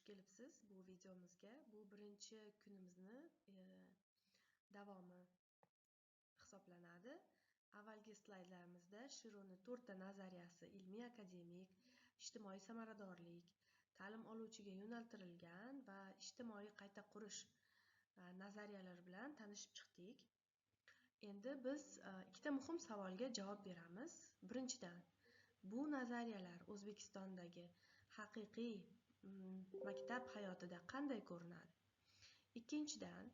kelibsiz bu videomizga. Bu birinchi kunimizni davomi hisoblanadi. Avvalgi slaydlarimizda Shironing 4 ta nazariyasi ilmiy, akademik, ijtimoiy samaradorlik, ta'lim oluvchiga yo'naltirilgan va ijtimoiy qayta qurish nazariyalari bilan tanishib chiqdik. Endi biz ikkita muhim savolga javob beramiz. Birinchidan, bu nazariyalar O'zbekistondagi haqiqiy maktab hayotida qanday ko'rinadi? Ikkinchidan,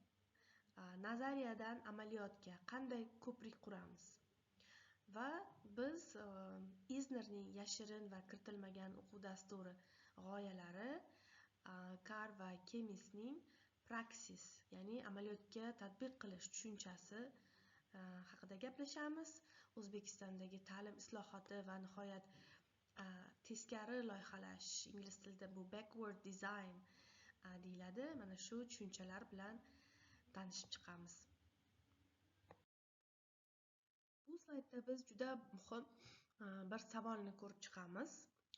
nazariyadan amaliyotga qanday ko'prik quramiz? Va biz Iznerning yashirin va kiritilmagan o'quv dasturi g'oyalari, Kar va Kemisning praksis, ya'ni amaliyotga tatbiq qilish tushunchasi haqida gaplashamiz. O'zbekistondagi ta'lim islohoti va nihoyat teskari loyihalash, ingliz tilida bu backward design deyiladi. Mana shu tushunchalar bilan tanishib chiqamiz. Bu slaydda biz juda muhim bir savolni ko'rib chiqamiz.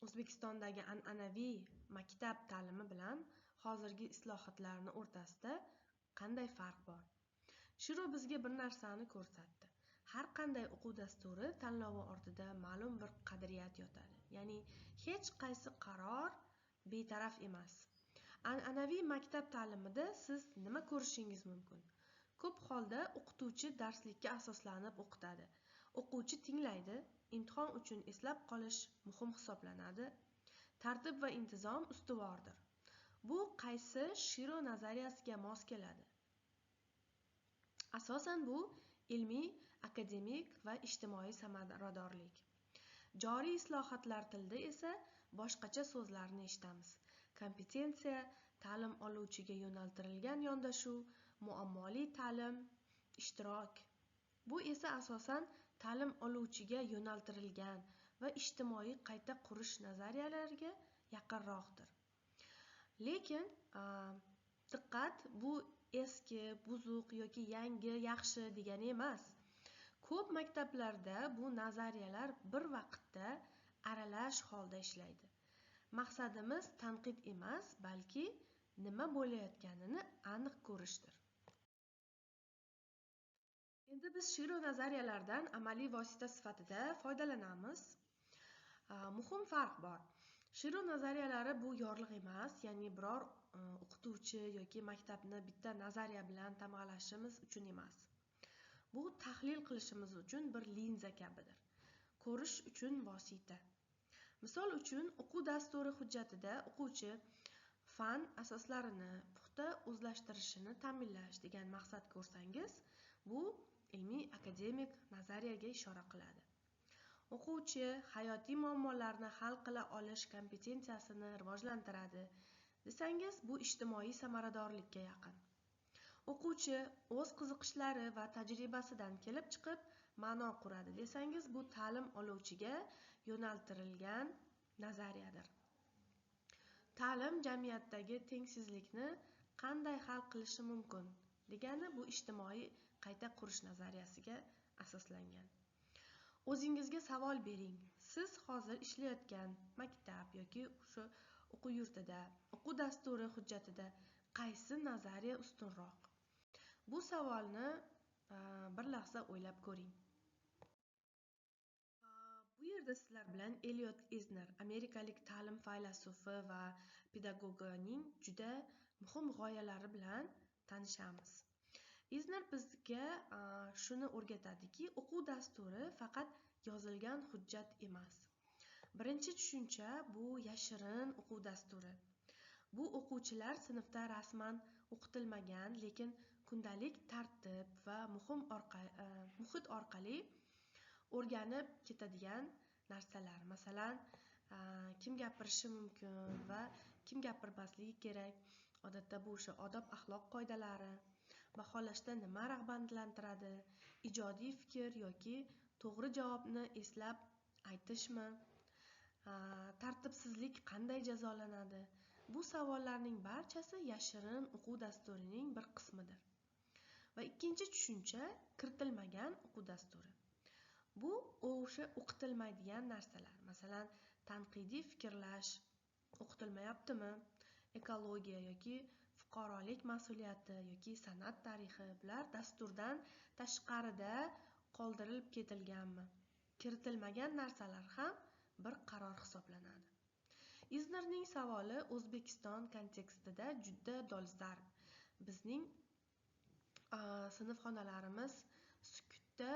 O'zbekistondagi an'anaviy maktab ta'limi bilan hozirgi islohotlarning o'rtasida qanday farq bor? Shiro bizga bir narsani ko'rsatdi. Har qanday o'quv dasturi tanlovi ortida ma'lum bir qadriyat yotadi. Ya'ni hech qaysi qaror betaraf emas. An'anaviy maktab ta'limida siz nima ko'rishingiz mumkin? Ko'p holda o'qituvchi darslikka asoslanib o'qitadi. O'quvchi tinglaydi, imtihon uchun eslab qolish muhim hisoblanadi. Tartib va intizom ustuvordir. Bu qaysi Shiro nazariyasiga mos keladi? Asosan bu ilmiy, akademik va ijtimoiy samaradorlik. Joriy islohotlar tilida esa boshqacha so'zlarni eshitamiz. Kompetensiya, ta'lim oluvchiga yo'naltirilgan yondashuv, muammoli ta'lim, ishtirok. Bu esa asosan ta'lim oluvchiga yo'naltirilgan va ijtimoiy qayta qurish nazariyalariga yaqinroqdir. Lekin diqqat, bu eski, buzuq yoki yangi, yaxshi degani emas. Ko'p maktablarda bu nazariyalar bir vaqtda aralash holda ishlaydi. Maqsadimiz tanqid emas, balki nima bo'layotganini aniq ko'rishdir. Endi biz Shiro nazariyalardan amaliy vosita sifatida foydalanamiz. Muhim farq bor. Shiro nazariyalari bu yorliq emas, ya'ni biror o'qituvchi yoki maktabni bitta nazariya bilan tamg'alashimiz uchun emas. Bu tahlil qilishimiz uchun bir linza kabidir. Ko'rish uchun vosita. Misol uchun, o'quv dasturi hujjatida o'quvchi fan asoslarini puxta o'zlashtirishini ta'minlash degan maqsad ko'rsangiz, bu ilmiy akademik nazariyaga ishora qiladi. O'quvchi hayotiy muammolarni hal qila olish kompetensiyasini rivojlantiradi desangiz, bu ijtimoiy samaradorlikka yaqin. O'quvchi o'z qiziqishlari va tajribasidan kelib chiqib ma'no quradi desangiz, bu ta'lim oluvchiga yo'naltirilgan nazariyadir. Ta'lim jamiyatdagi tengsizlikni qanday hal qilishi mumkin degani bu ijtimoiy qayta qurish nazariyasiga asoslangan. O'zingizga savol bering. Siz hozir ishlayotgan maktab yoki o'sha o'quv yurtida, o'quv dasturi hujjatida qaysi nazariya ustunroq? Bu savolni bir lahza o'ylab ko'ring. Bu yerda sizlar bilan Eliot Izner, amerikalik ta'lim faylasufi va pedagogining juda muhim g'oyalari bilan tanishamiz. Izner bizga shuni o'rgatadiki, o'quv dasturi faqat yozilgan hujjat emas. Birinchi tushuncha bu yashirin o'quv dasturi. Bu o'quvchilar sinfda rasman o'qitilmagan, lekin kundalik tartib va muhit orqali o'rganib ketadigan narsalar. Masalan, kim gapirishi mumkin va kim gapirmasligi kerak. Odatda bu o'sha odob axloq qoidalari, baholashda nima rag'batlantiradi, ijodiy fikr yoki to'g'ri javobni eslab aytishmi, tartibsizlik qanday jazolanadi? Bu savollarning barchasi yashirin o'quv dasturining bir qismidir. Va ikkinchi tushuncha kiritilmagan o'quv dasturi. Bu o'sha o'qitilmaydigan narsalar. Masalan, tanqidiy fikrlash o'qitilmayaptimi ekologiya yoki fuqarolik mas'uliyati yoki san'at tarixi bular dasturdan tashqarida qoldirib ketilganmi? Kiritilmagan narsalar ham bir qaror hisoblanadi. Iznerning savoli O'zbekiston kontekstida juda dolzarb. Bizning sinfxonalarimiz sukutda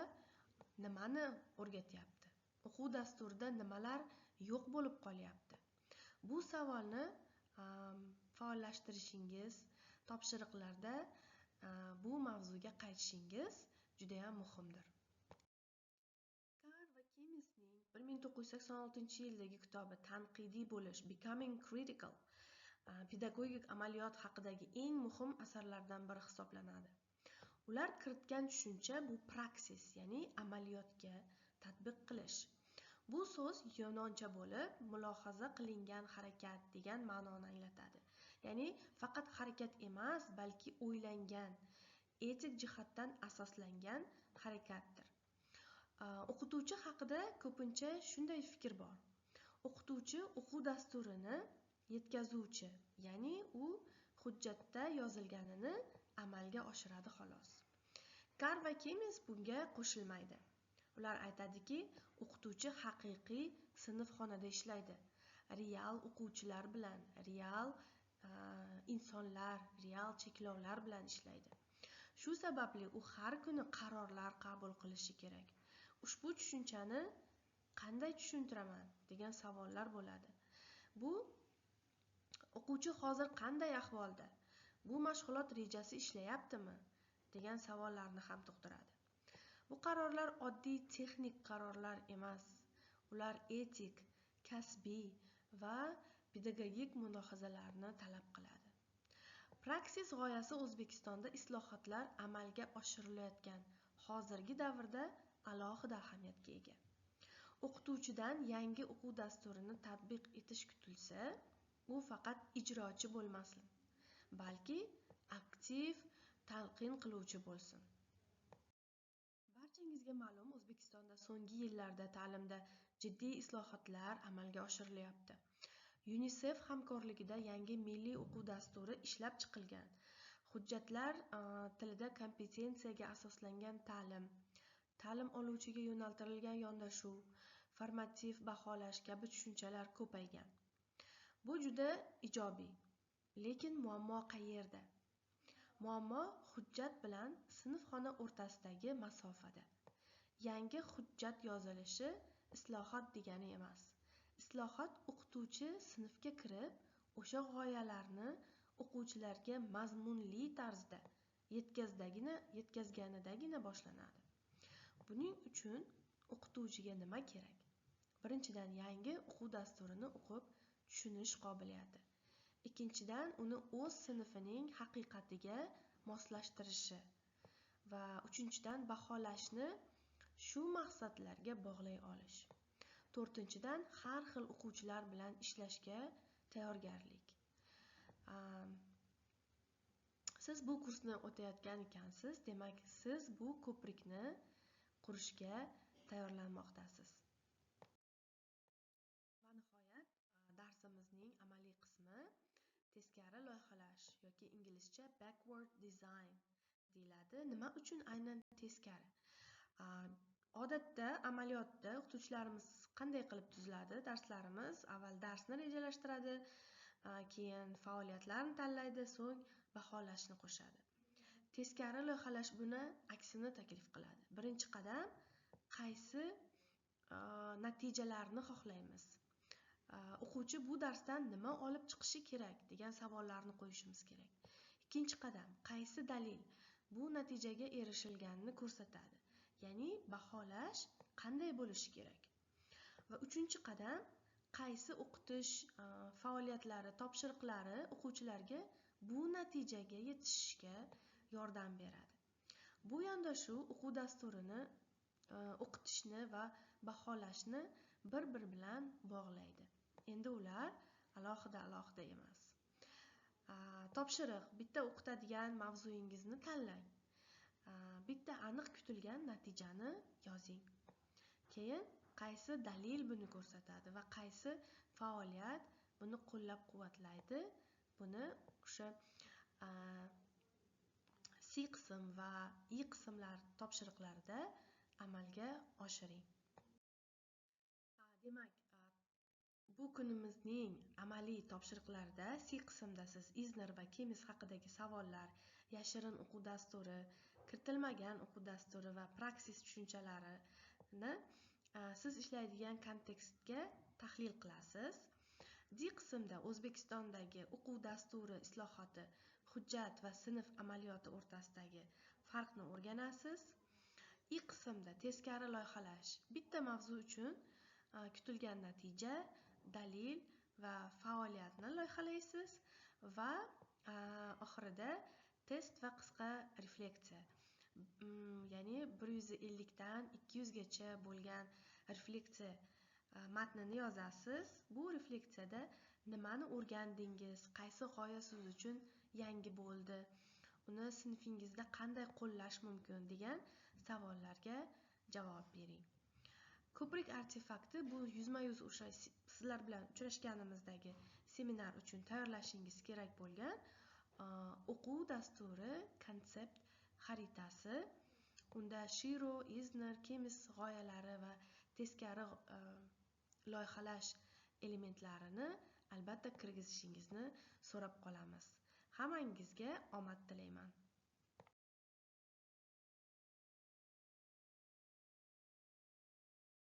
nimani o'rgatyapti? O'quv dasturida nimalar yo'q bo'lib qolyapti? Bu savolni faollashtirishingiz, topshiriqlarda bu mavzuga qaytishingiz juda ham muhimdir. Carr va Kemisning 1986-yildagi kitobi Tanqidiy bo'lish Becoming Critical pedagogik amaliyot haqidagi eng muhim asarlardan biri hisoblanadi. Ular kiritgan tushuncha bu praksis, ya'ni amaliyotga tatbiq qilish. Bu so'z yunoncha bo'lib, mulohaza qilingan harakat degan ma'noni anglatadi. Ya'ni faqat harakat emas, balki o'ylangan, etik jihatdan asoslangan harakatdir. O'qituvchi haqida ko'pincha shunday fikr bor. O'qituvchi o'quv dasturini yetkazuvchi, ya'ni u hujjatda yozilganini amalga oshiradi xolos. Carr va Kemis bunga qo'shilmaydi. Ular aytadiki, o'qituvchi haqiqiy sinfxonada ishlaydi. Real o'quvchilar bilan, real insonlar, real cheklovlar bilan ishlaydi. Shu sababli u har kuni qarorlar qabul qilishi kerak. Ushbu tushunchani qanday tushuntiraman degan savollar bo'ladi. Bu o'quvchi hozir qanday ahvolda? Bu mashg'ulot rejasi ishlayaptimi? Degan savollarni ham tug'diradi. Bu qarorlar oddiy texnik qarorlar emas. Ular etik, kasbiy va pedagogik mulohazalarni talab qiladi. Praksis g'oyasi O'zbekistonda islohotlar amalga oshirilayotgan hozirgi davrda alohida ahamiyatga ega. O'qituvchidan yangi o'quv dasturini tatbiq etish kutilsa, u faqat ijrochi bo'lmasin, balki aktiv talqin qiluvchi bo'lsin. Barchangizga ma'lum, O'zbekistonda so'nggi yillarda ta'limda jiddiy islohotlar amalga oshirilyapti. UNICEF hamkorligida yangi milliy o'quv dasturi ishlab chiqilgan. Hujjatlar tilida kompetensiyaga asoslangan ta'lim, ta'lim oluvchiga yo'naltirilgan yondashuv, formativ baholash kabi tushunchalar ko'paygan. Bu juda ijobiy. Lekin muammo qayerda? Muammo hujjat bilan sinfxona o'rtasidagi masofada. Yangi hujjat yozilishi islohot degani emas. Islohot o'qituvchi sinfga kirib, o'sha g'oyalarni o'quvchilarga mazmunli tarzda yetkazganidagina boshlanadi. Buning uchun o'qituvchiga nima kerak? Birinchidan, yangi o'quv dasturini o'qib tushunish qobiliyati. Ikkinchidan, uni o'z sinfining haqiqatiga moslashtirishi va uchinchidan, baholashni shu maqsadlarga bog'lay olish. To'rtinchidan, har xil o'quvchilar bilan ishlashga tayyorgarlik. Siz bu kursni o'tayotgan ekansiz, demak, siz bu ko'prikni qurishga tayyorlanmoqdasiz. Va nihoyat, darsimizning amaliy qismi teskari loyihalash yoki inglizcha backward design deyiladi. Nima uchun aynan teskari? Odatda amaliyotda o'qituvchilarimiz qanday qilib tuziladi? Darslarimiz avval darsni rejalashtiradi, keyin faoliyatlarni tanlaydi, so'ng baholashni qo'shadi. Teskari loyihalash buni aksini taklif qiladi. Birinchi qadam, qaysi natijalarni xohlaymiz? O'quvchi bu darsdan nima olib chiqishi kerak degan savollarni qo'yishimiz kerak. Ikkinchi qadam, qaysi dalil bu natijaga erishilganini ko'rsatadi? Ya'ni baholash qanday bo'lishi kerak? Va uchinchi qadam, qaysi o'qitish faoliyatlari, topshiriqlari o'quvchilarga bu natijaga yetishishga yordam beradi. Bu yondashuv o'quv dasturini o'qitishni va baholashni bir-biri bilan bog'laydi. Endi ular alohida emas. Topshiriq: bitta o'qitadigan mavzuyingizni tanlang. Bitta aniq kutilgan natijani yozing. Keyin qaysi dalil buni ko'rsatadi va qaysi faoliyat buni qo'llab-quvvatlaydi, buni o'sha C qism va I qismlar topshiriqlarida amalga oshiring. Demak, bu kunimizning amaliy topshiriqlarida C qismda siz Izner va Kemis haqidagi savollar, yashirin o'quv dasturi, kiritilmagan o'quv dasturi va praksis tushunchalarini siz ishlaydigan kontekstga tahlil qilasiz. D qismda O'zbekistondagi o'quv dasturi islohoti, hujjat va sinf amaliyoti o'rtasidagi farqni o'rganasiz. I qismda teskari loyihalash, bitta mavzu uchun kutilgan natija, dalil va faoliyatni loyihalaysiz va oxirida test va qisqa refleksiya. Ya'ni 150 dan 200 gacha bo'lgan refleksiya matnini yozasiz. Bu refleksiyada nimani o'rgandingiz, qaysi g'oya siz uchun yangi bo'ldi, uni sinfingizda qanday qo'llash mumkin degan savollarga javob bering. Ko'prik artefakti bu yuzma-yuz o'sha sizlar bilan uchrashganimizdagi seminar uchun tayyorlashingiz kerak bo'lgan o'quv dasturi konsept xaritasi. Unda Shiro, Izner, Kemis g'oyalari va teskari loyihalash elementlarini albatta kirgizishingizni so'rab qolamiz. Hammangizga omad tilayman.